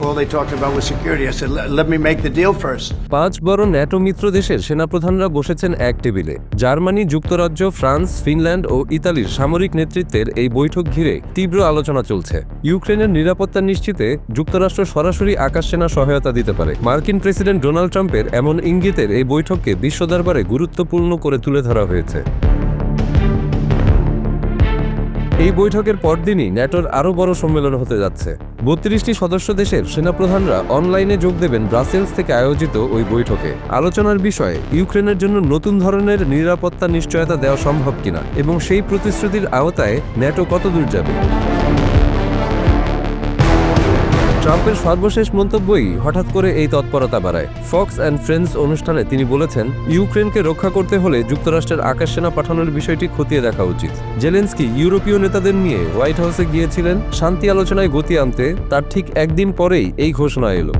all they talked about was security. I said, let me make the deal first. 5 বড় NATO মিত্র দেশের সেনাপ্রধানরা বসেছেন এক টেবিলে। জার্মানি, যুক্তরাজ্য, ফ্রান্স, ফিনল্যান্ড ও ইতালির সামরিক নেতৃত্বের এই বৈঠক ঘিরে তীব্র আলোচনা চলছে। ইউক্রেনের নিরাপত্তা নিশ্চিতে যুক্তরাষ্ট্র সরাসরি আকাশ সেনা সহায়তা দিতে পারে। মার্কিন প্রেসিডেন্ট ডোনাল্ড ট্রাম্পের এমন ইঙ্গিতের এই বৈঠককে বিশ্ব দরবারে গুরুত্বপূর্ণ করে তুলে ধরা হয়েছে। এই বৈঠকের পরদিনই ন্যাটোর আরও বড় সম্মেলন হতে যাচ্ছে। 32টি সদস্য দেশের সেনাপ্রধানরা অনলাইনে যোগ দেবেন ব্রাসেলস থেকে আয়োজিত ওই বৈঠকে। আলোচনার বিষয়ে ইউক্রেনের জন্য নতুন ধরনের নিরাপত্তা নিশ্চয়তা দেওয়া সম্ভব কিনা এবং সেই প্রতিশ্রুতির আওতায় ন্যাটো কতদূর যাবে। ট্রাম্পের সর্বশেষ মন্তব্যই হঠাৎ করে এই তৎপরতা বাড়ায়। ফক্স অ্যান্ড ফ্রেন্ডস অনুষ্ঠানে তিনি বলেছেন, ইউক্রেনকে রক্ষা করতে হলে যুক্তরাষ্ট্রের আকাশ সেনা পাঠানোর বিষয়টি খতিয়ে দেখা উচিত। জেলেন্সকি ইউরোপীয় নেতাদের নিয়ে হোয়াইট হাউসে গিয়েছিলেন শান্তি আলোচনায় গতি আনতে। তার ঠিক একদিন পরেই এই ঘোষণা এলো।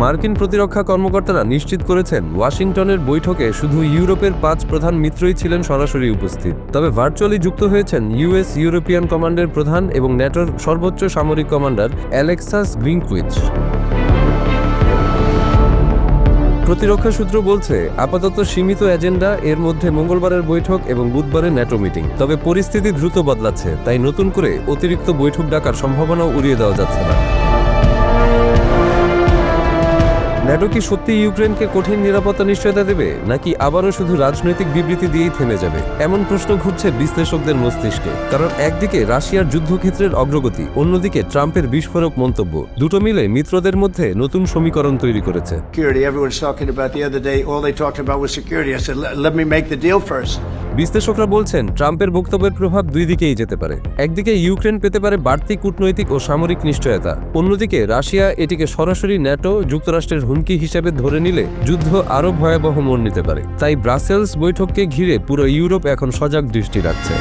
মার্কিন প্রতিরক্ষা কর্মকর্তারা নিশ্চিত করেছেন, ওয়াশিংটনের বৈঠকে শুধু ইউরোপের 5 প্রধান মিত্রই ছিলেন সরাসরি উপস্থিত। তবে ভার্চুয়ালি যুক্ত হয়েছেন ইউএস ইউরোপিয়ান কমান্ডের প্রধান এবং ন্যাটোর সর্বোচ্চ সামরিক কমান্ডার অ্যালেক্সাস গ্রিনকুইচ। প্রতিরক্ষা সূত্র বলছে, আপাতত সীমিত এজেন্ডা, এর মধ্যে মঙ্গলবারের বৈঠক এবং বুধবারের ন্যাটো মিটিং। তবে পরিস্থিতি দ্রুত বদলাচ্ছে, তাই নতুন করে অতিরিক্ত বৈঠক ডাকার সম্ভাবনাও উড়িয়ে দেওয়া যাচ্ছে না। ন্যাটো কি সত্যি ইউক্রেনকে কঠিন নিরাপত্তা নিশ্চয়তা দেবে, নাকি আবারও শুধু রাজনৈতিক বিবৃতি দিয়েই থেমে যাবে? এমন প্রশ্ন ঘুরছে বিশ্লেষকদের মস্তিষ্কে। কারণ একদিকে রাশিয়ার যুদ্ধক্ষেত্রের অগ্রগতি, অন্যদিকে ট্রাম্পের বিস্ফোরক মন্তব্য, দুটো মিলে মিত্রদের মধ্যে নতুন সমীকরণ তৈরি করেছে। Security, everyone's talking about the other day, all they talked about was security. I said, let me make the deal first. বিশ্লেষকরা বলছেন, ট্রাম্পের বক্তব্যের প্রভাব দুই দিকেই যেতে পারে। একদিকে ইউক্রেন পেতে পারে বাড়তি কূটনৈতিক ও সামরিক নিশ্চয়তা, অন্যদিকে রাশিয়া এটিকে সরাসরি ন্যাটো যুক্তরাষ্ট্রের হুমকি হিসেবে ধরে নিলে যুদ্ধ আরও ভয়াবহ মোড় নিতে পারে। তাই ব্রাসেলস বৈঠককে ঘিরে পুরো ইউরোপ এখন সজাগ দৃষ্টি রাখছে।